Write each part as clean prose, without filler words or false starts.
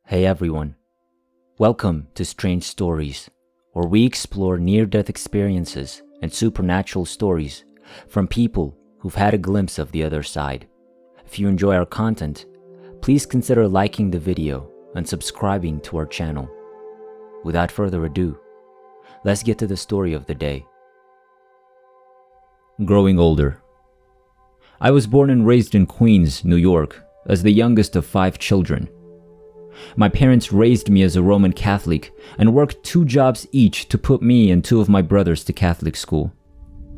Hey everyone, welcome to Strange Stories, where we explore near-death experiences and supernatural stories from people who've had a glimpse of the other side. If you enjoy our content, please consider liking the video and subscribing to our channel. Without further ado, let's get to the story of the day. Growing older. I was born and raised in Queens, New York, as the youngest of 5 children. My parents raised me as a Roman Catholic and worked 2 jobs each to put me and 2 of my brothers to Catholic school.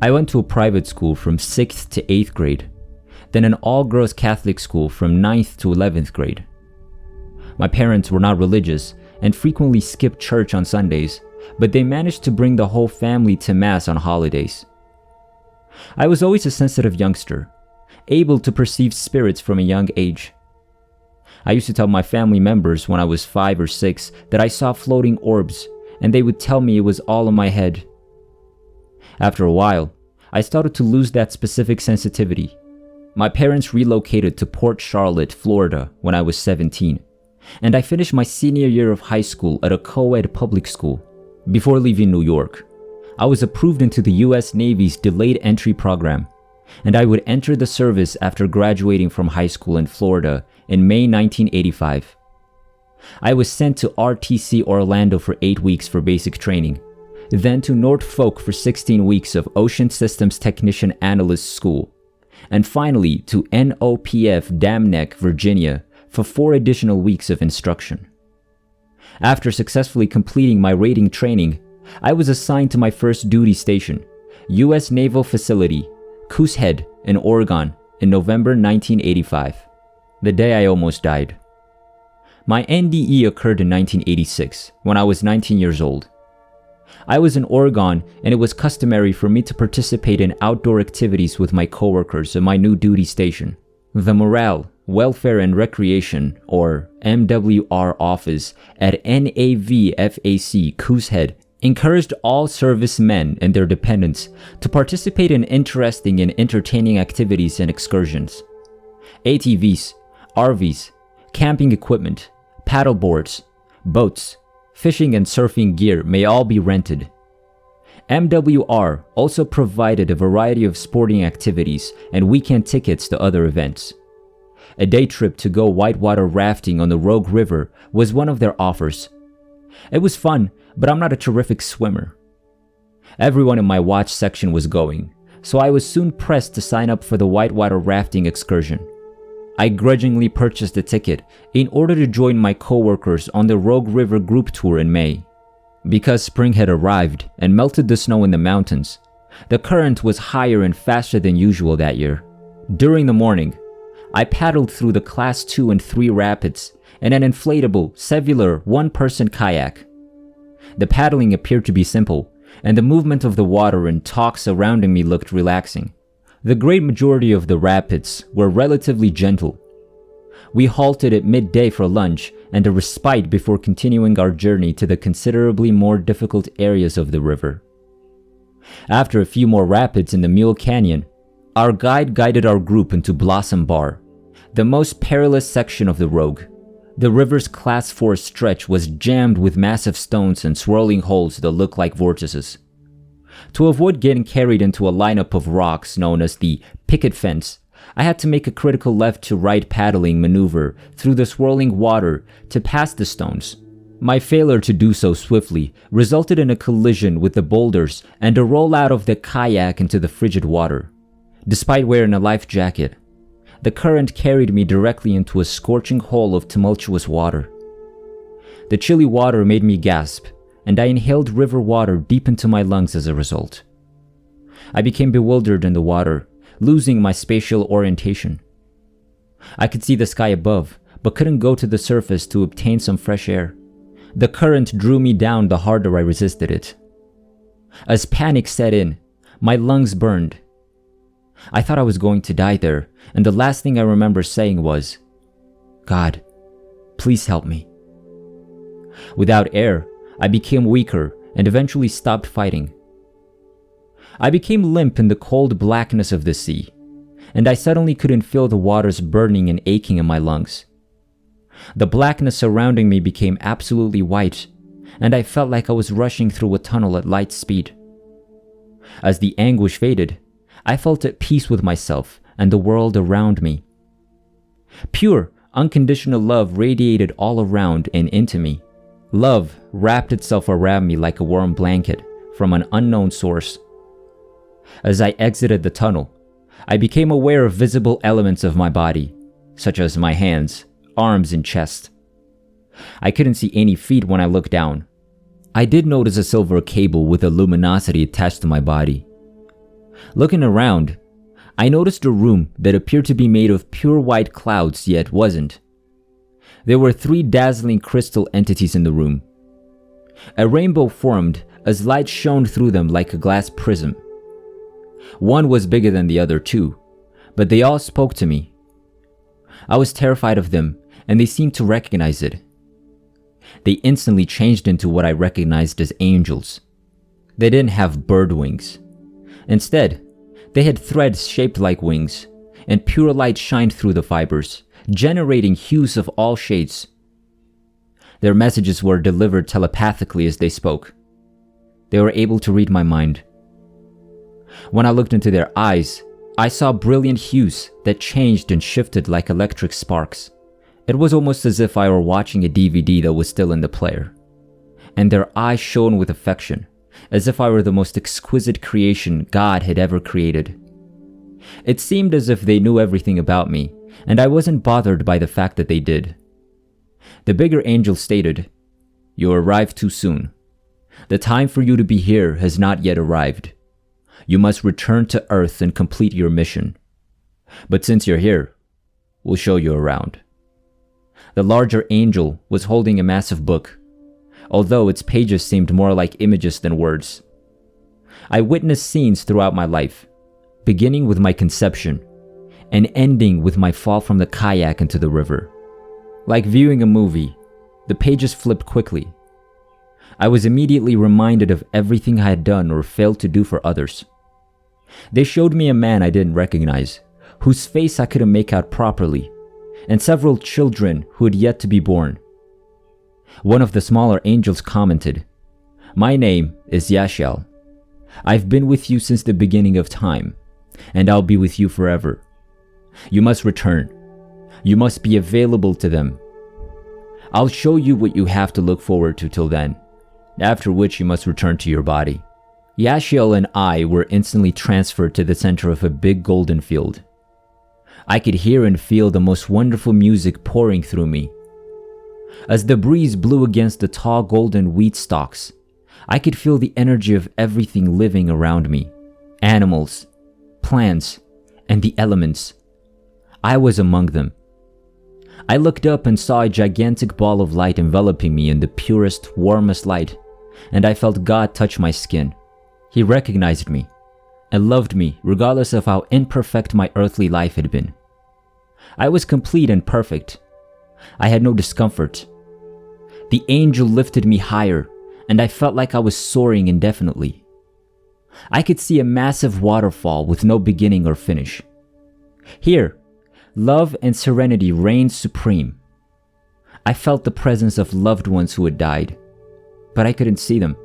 I went to a private school from 6th to 8th grade, then an all-girls Catholic school from 9th to 11th grade. My parents were not religious and frequently skipped church on Sundays, but they managed to bring the whole family to Mass on holidays. I was always a sensitive youngster, able to perceive spirits from a young age. I used to tell my family members when I was 5 or 6 that I saw floating orbs, and they would tell me it was all in my head. After a while, I started to lose that specific sensitivity. My parents relocated to Port Charlotte, Florida when I was 17, and I finished my senior year of high school at a co-ed public school. Before leaving New York, I was approved into the US Navy's delayed entry program, and I would enter the service after graduating from high school in Florida in May 1985. I was sent to RTC Orlando for 8 weeks for basic training, then to Norfolk for 16 weeks of Ocean Systems Technician Analyst School, and finally to NOPF Dam Neck, Virginia for 4 additional weeks of instruction. After successfully completing my rating training, I was assigned to my first duty station, U.S. Naval Facility, Coos Head in Oregon in November 1985, the day I almost died. My NDE occurred in 1986 when I was 19 years old. I was in Oregon and it was customary for me to participate in outdoor activities with my coworkers at my new duty station. The Morale, Welfare and Recreation, or MWR office at NAVFAC Coos Head encouraged all servicemen and their dependents to participate in interesting and entertaining activities and excursions. ATVs, RVs, camping equipment, paddle boards, boats, fishing and surfing gear may all be rented. MWR also provided a variety of sporting activities and weekend tickets to other events. A day trip to go whitewater rafting on the Rogue River was one of their offers. It was fun, but I'm not a terrific swimmer. Everyone in my watch section was going, so I was soon pressed to sign up for the whitewater rafting excursion. I grudgingly purchased a ticket in order to join my coworkers on the Rogue River group tour in May. Because spring had arrived and melted the snow in the mountains, the current was higher and faster than usual that year. During the morning, I paddled through the Class 2 and 3 rapids in an inflatable, cellular, one-person kayak. The paddling appeared to be simple, and the movement of the water and talk surrounding me looked relaxing. The great majority of the rapids were relatively gentle. We halted at midday for lunch and a respite before continuing our journey to the considerably more difficult areas of the river. After a few more rapids in the Mule Canyon, our guide guided our group into Blossom Bar, the most perilous section of the Rogue. The river's Class 4 stretch was jammed with massive stones and swirling holes that looked like vortices. To avoid getting carried into a lineup of rocks known as the picket fence, I had to make a critical left-to-right paddling maneuver through the swirling water to pass the stones. My failure to do so swiftly resulted in a collision with the boulders and a roll out of the kayak into the frigid water. Despite wearing a life jacket, the current carried me directly into a scorching hole of tumultuous water. The chilly water made me gasp, and I inhaled river water deep into my lungs as a result. I became bewildered in the water, losing my spatial orientation. I could see the sky above, but couldn't go to the surface to obtain some fresh air. The current drew me down the harder I resisted it. As panic set in, my lungs burned. I thought I was going to die there, and the last thing I remember saying was, "God, please help me." Without air, I became weaker and eventually stopped fighting. I became limp in the cold blackness of the sea, and I suddenly couldn't feel the waters burning and aching in my lungs. The blackness surrounding me became absolutely white, and I felt like I was rushing through a tunnel at light speed. As the anguish faded, I felt at peace with myself and the world around me. Pure, unconditional love radiated all around and into me. Love wrapped itself around me like a warm blanket from an unknown source. As I exited the tunnel, I became aware of visible elements of my body, such as my hands, arms, and chest. I couldn't see any feet when I looked down. I did notice a silver cable with a luminosity attached to my body. Looking around, I noticed a room that appeared to be made of pure white clouds, yet wasn't. There were 3 dazzling crystal entities in the room. A rainbow formed as light shone through them like a glass prism. One was bigger than the other 2, but they all spoke to me. I was terrified of them, and they seemed to recognize it. They instantly changed into what I recognized as angels. They didn't have bird wings. Instead, they had threads shaped like wings, and pure light shined through the fibers, generating hues of all shades. Their messages were delivered telepathically as they spoke. They were able to read my mind. When I looked into their eyes, I saw brilliant hues that changed and shifted like electric sparks. It was almost as if I were watching a DVD that was still in the player. And their eyes shone with affection, as if I were the most exquisite creation God had ever created. It seemed as if they knew everything about me, and I wasn't bothered by the fact that they did. The bigger angel stated, "You arrived too soon. The time for you to be here has not yet arrived. You must return to Earth and complete your mission. But since you're here, we'll show you around." The larger angel was holding a massive book, although its pages seemed more like images than words. I witnessed scenes throughout my life, beginning with my conception and ending with my fall from the kayak into the river. Like viewing a movie, the pages flipped quickly. I was immediately reminded of everything I had done or failed to do for others. They showed me a man I didn't recognize, whose face I couldn't make out properly, and several children who had yet to be born. One of the smaller angels commented, "My name is Yashiel. I've been with you since the beginning of time, and I'll be with you forever. You must return. You must be available to them. I'll show you what you have to look forward to till then, after which you must return to your body." Yashiel and I were instantly transferred to the center of a big golden field. I could hear and feel the most wonderful music pouring through me. As the breeze blew against the tall golden wheat stalks, I could feel the energy of everything living around me. Animals, plants, and the elements. I was among them. I looked up and saw a gigantic ball of light enveloping me in the purest, warmest light, and I felt God touch my skin. He recognized me and loved me regardless of how imperfect my earthly life had been. I was complete and perfect. I had no discomfort. The angel lifted me higher, and I felt like I was soaring indefinitely. I could see a massive waterfall with no beginning or finish. Here, love and serenity reigned supreme. I felt the presence of loved ones who had died, but I couldn't see them.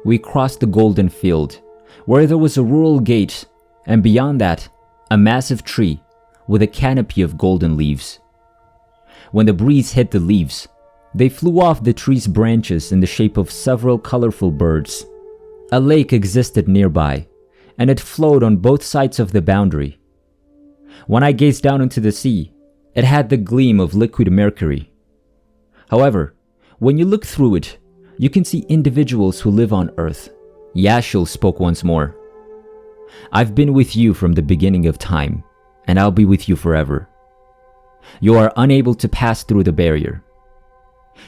We crossed the golden field, where there was a rural gate, and beyond that, a massive tree with a canopy of golden leaves. When the breeze hit the leaves, they flew off the tree's branches in the shape of several colorful birds. A lake existed nearby, and it flowed on both sides of the boundary. When I gazed down into the sea, it had the gleam of liquid mercury. However, when you look through it, you can see individuals who live on Earth. Yashiel spoke once more. "I've been with you from the beginning of time, and I'll be with you forever. You are unable to pass through the barrier.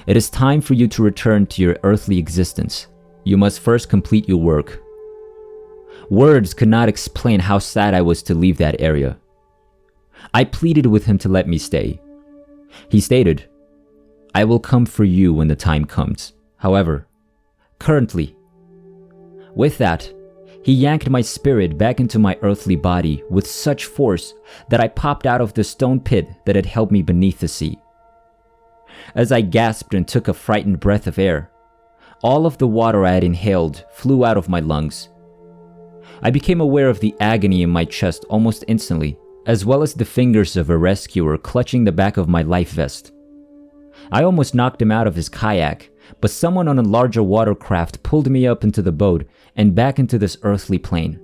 It is time for you to return to your earthly existence. You must first complete your work." Words could not explain how sad I was to leave that area. I pleaded with him to let me stay. He stated, "I will come for you when the time comes. However, currently." With that, he yanked my spirit back into my earthly body with such force that I popped out of the stone pit that had held me beneath the sea. As I gasped and took a frightened breath of air, all of the water I had inhaled flew out of my lungs. I became aware of the agony in my chest almost instantly, as well as the fingers of a rescuer clutching the back of my life vest. I almost knocked him out of his kayak, but someone on a larger watercraft pulled me up into the boat and back into this earthly plane.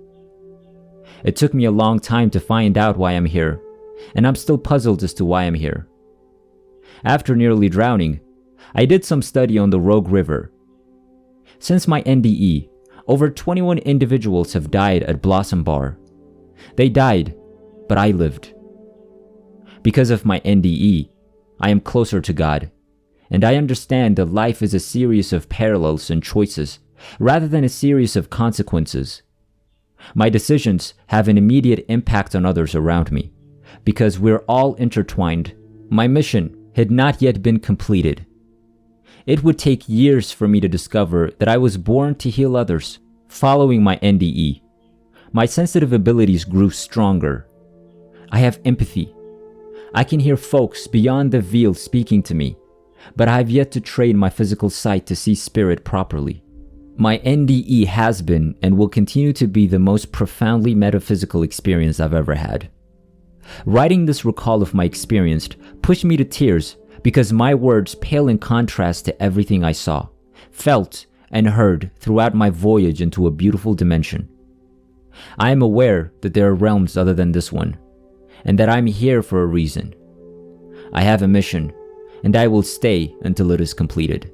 It took me a long time to find out why I'm here, and I'm still puzzled as to why I'm here. After nearly drowning, I did some study on the Rogue River. Since my NDE, over 21 individuals have died at Blossom Bar. They died, but I lived. Because of my NDE, I am closer to God, and I understand that life is a series of parallels and choices, rather than a series of consequences. My decisions have an immediate impact on others around me. Because we're all intertwined, my mission had not yet been completed. It would take years for me to discover that I was born to heal others. Following my NDE, my sensitive abilities grew stronger. I have empathy. I can hear folks beyond the veil speaking to me, but I have yet to train my physical sight to see spirit properly. My NDE has been and will continue to be the most profoundly metaphysical experience I've ever had. Writing this recall of my experience pushed me to tears because my words pale in contrast to everything I saw, felt, and heard throughout my voyage into a beautiful dimension. I am aware that there are realms other than this one, and that I'm here for a reason. I have a mission, and I will stay until it is completed.